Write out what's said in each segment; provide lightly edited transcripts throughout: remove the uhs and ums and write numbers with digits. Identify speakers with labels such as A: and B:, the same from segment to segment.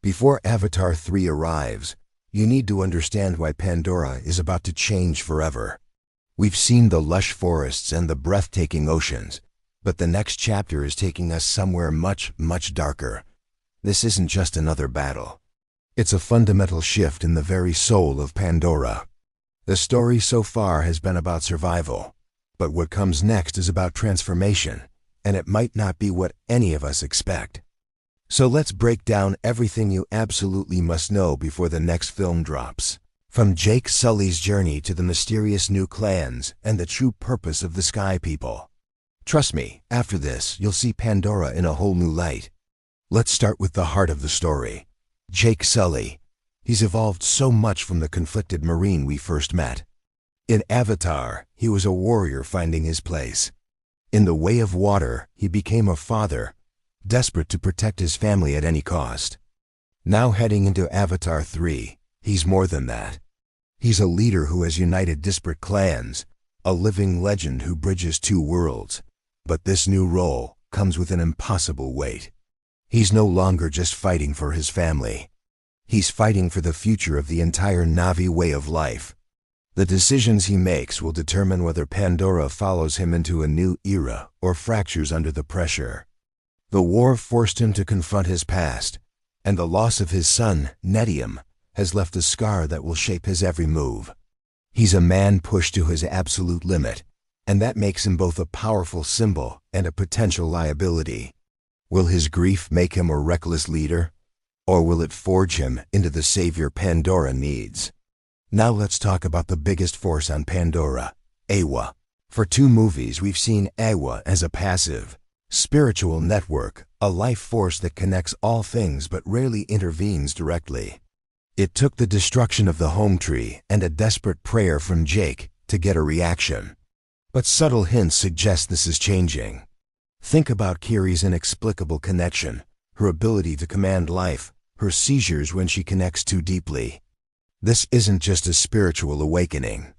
A: Before Avatar 3 arrives, you need to understand why Pandora is about to change forever. We've seen the lush forests and the breathtaking oceans, but the next chapter is taking us somewhere much, much darker. This isn't just another battle. It's a fundamental shift in the very soul of Pandora. The story so far has been about survival, but what comes next is about transformation, and it might not be what any of us expect. So let's break down everything you absolutely must know before the next film drops. From Sully's journey to the mysterious new clans and the true purpose of the Sky People. Trust me, after this, you'll see Pandora in a whole new light. Let's start with the heart of the story. Sully. He's evolved so much from the conflicted Marine we first met. In Avatar, he was a warrior finding his place. In the Way of Water, he became a father, desperate to protect his family at any cost. Now heading into Avatar 3, he's more than that. He's a leader who has united disparate clans, a living legend who bridges two worlds. But this new role comes with an impossible weight. He's no longer just fighting for his family. He's fighting for the future of the entire Na'vi way of life. The decisions he makes will determine whether Pandora follows him into a new era or fractures under the pressure. The war forced him to confront his past, and the loss of his son, Netium, has left a scar that will shape his every move. He's a man pushed to his absolute limit, and that makes him both a powerful symbol and a potential liability. Will his grief make him a reckless leader, or will it forge him into the savior Pandora needs? Now let's talk about the biggest force on Pandora, Eywa. For 2 movies, we've seen Eywa as a passive, spiritual network, a life force that connects all things but rarely intervenes directly. It took the destruction of the home tree and a desperate prayer from Jake to get a reaction. But subtle hints suggest this is changing. Think about Kiri's inexplicable connection, her ability to command life, her seizures when she connects too deeply. This isn't just a spiritual awakening.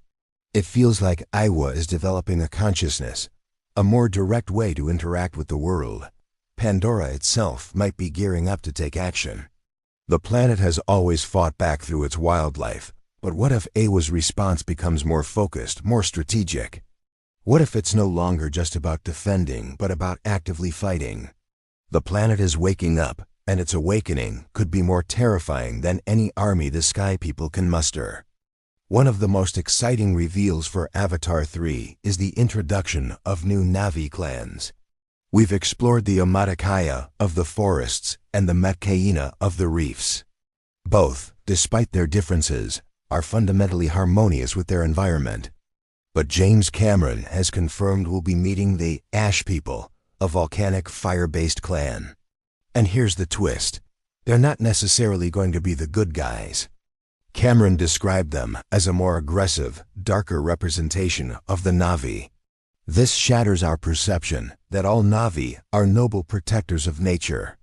A: It feels like Eywa is developing a consciousness, a more direct way to interact with the world. Pandora itself might be gearing up to take action. The planet has always fought back through its wildlife, but what if Eywa's response becomes more focused, more strategic? What if it's no longer just about defending, but about actively fighting? The planet is waking up, and its awakening could be more terrifying than any army the Sky People can muster. One of the most exciting reveals for Avatar 3 is the introduction of new Na'vi clans. We've explored the Amaticaya of the forests and the Metkaina of the reefs. Both, despite their differences, are fundamentally harmonious with their environment. But James Cameron has confirmed we'll be meeting the Ash People, a volcanic fire-based clan. And here's the twist. They're not necessarily going to be the good guys. Cameron described them as a more aggressive, darker representation of the Na'vi. This shatters our perception that all Na'vi are noble protectors of nature.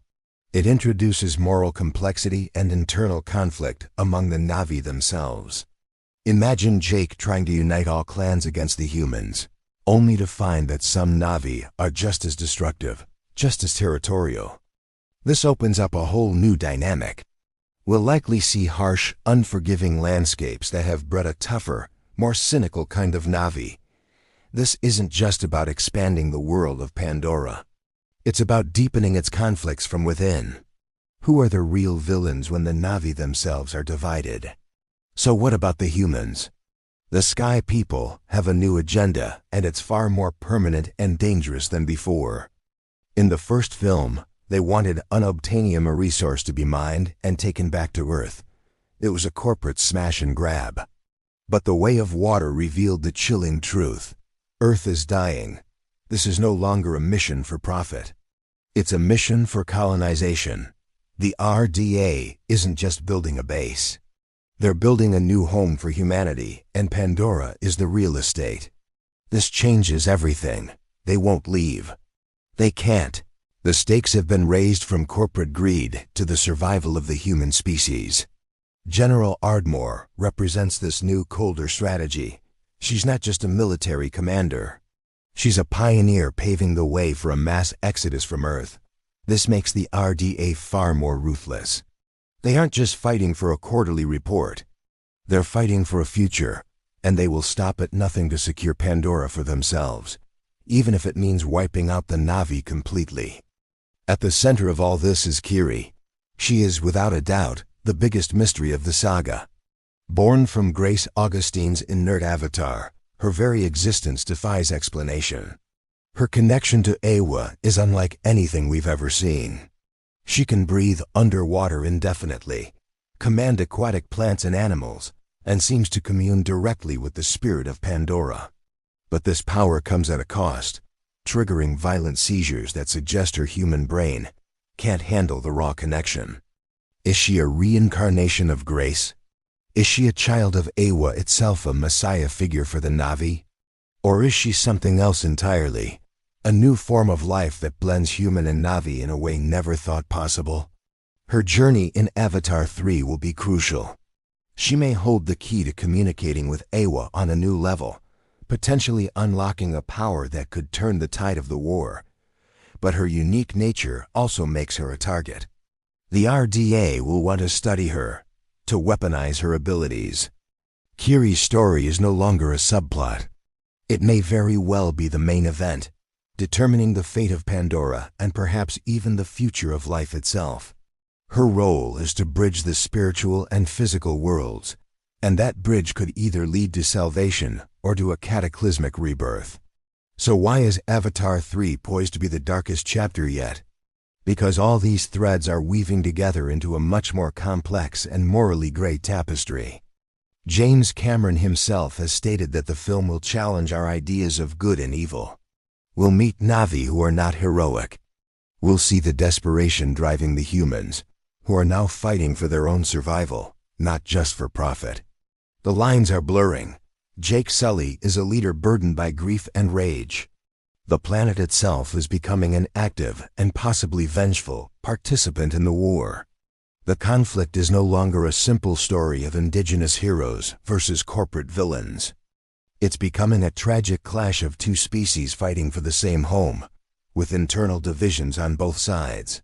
A: It introduces moral complexity and internal conflict among the Na'vi themselves. Imagine Jake trying to unite all clans against the humans, only to find that some Na'vi are just as destructive, just as territorial. This opens up a whole new dynamic. We'll likely see harsh, unforgiving landscapes that have bred a tougher, more cynical kind of Na'vi. This isn't just about expanding the world of Pandora. It's about deepening its conflicts from within. Who are the real villains when the Na'vi themselves are divided? So what about the humans? The Sky People have a new agenda, and it's far more permanent and dangerous than before. In the first film, they wanted unobtainium, a resource to be mined and taken back to Earth. It was a corporate smash and grab. But the Way of Water revealed the chilling truth. Earth is dying. This is no longer a mission for profit. It's a mission for colonization. The RDA isn't just building a base. They're building a new home for humanity, and Pandora is the real estate. This changes everything. They won't leave. They can't. The stakes have been raised from corporate greed to the survival of the human species. General Ardmore represents this new, colder strategy. She's not just a military commander. She's a pioneer paving the way for a mass exodus from Earth. This makes the RDA far more ruthless. They aren't just fighting for a quarterly report. They're fighting for a future, and they will stop at nothing to secure Pandora for themselves, even if it means wiping out the Na'vi completely. At the center of all this is Kiri. She is, without a doubt, the biggest mystery of the saga. Born from Grace Augustine's inert avatar, her very existence defies explanation. Her connection to Eywa is unlike anything we've ever seen. She can breathe underwater indefinitely, command aquatic plants and animals, and seems to commune directly with the spirit of Pandora. But this power comes at a cost, triggering violent seizures that suggest her human brain can't handle the raw connection. Is she a reincarnation of Grace? Is she a child of Eywa itself, a messiah figure for the Na'vi? Or is she something else entirely, a new form of life that blends human and Na'vi in a way never thought possible? Her journey in Avatar 3 will be crucial. She may hold the key to communicating with Eywa on a new level, potentially unlocking a power that could turn the tide of the war. But her unique nature also makes her a target. The RDA will want to study her, to weaponize her abilities. Kiri's story is no longer a subplot. It may very well be the main event, determining the fate of Pandora and perhaps even the future of life itself. Her role is to bridge the spiritual and physical worlds, and that bridge could either lead to salvation or to a cataclysmic rebirth. So why is Avatar 3 poised to be the darkest chapter yet? Because all these threads are weaving together into a much more complex and morally gray tapestry. James Cameron himself has stated that the film will challenge our ideas of good and evil. We'll meet Na'vi who are not heroic. We'll see the desperation driving the humans, who are now fighting for their own survival, not just for profit. The lines are blurring. Sully is a leader burdened by grief and rage. The planet itself is becoming an active and possibly vengeful participant in the war. The conflict is no longer a simple story of indigenous heroes versus corporate villains. It's becoming a tragic clash of two species fighting for the same home, with internal divisions on both sides.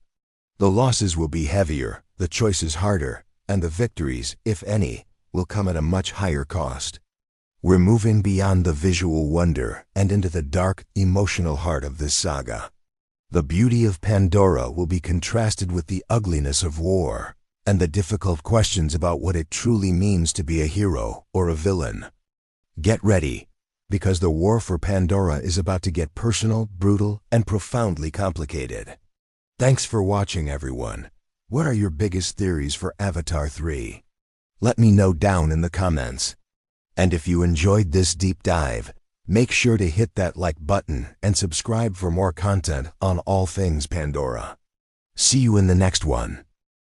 A: The losses will be heavier, the choices harder, and the victories, if any, will come at a much higher cost. We're moving beyond the visual wonder and into the dark, emotional heart of this saga. The beauty of Pandora will be contrasted with the ugliness of war, and the difficult questions about what it truly means to be a hero or a villain. Get ready, because the war for Pandora is about to get personal, brutal, and profoundly complicated. Thanks for watching, everyone. What are your biggest theories for Avatar 3? Let me know down in the comments. And if you enjoyed this deep dive, make sure to hit that like button and subscribe for more content on all things Pandora. See you in the next one.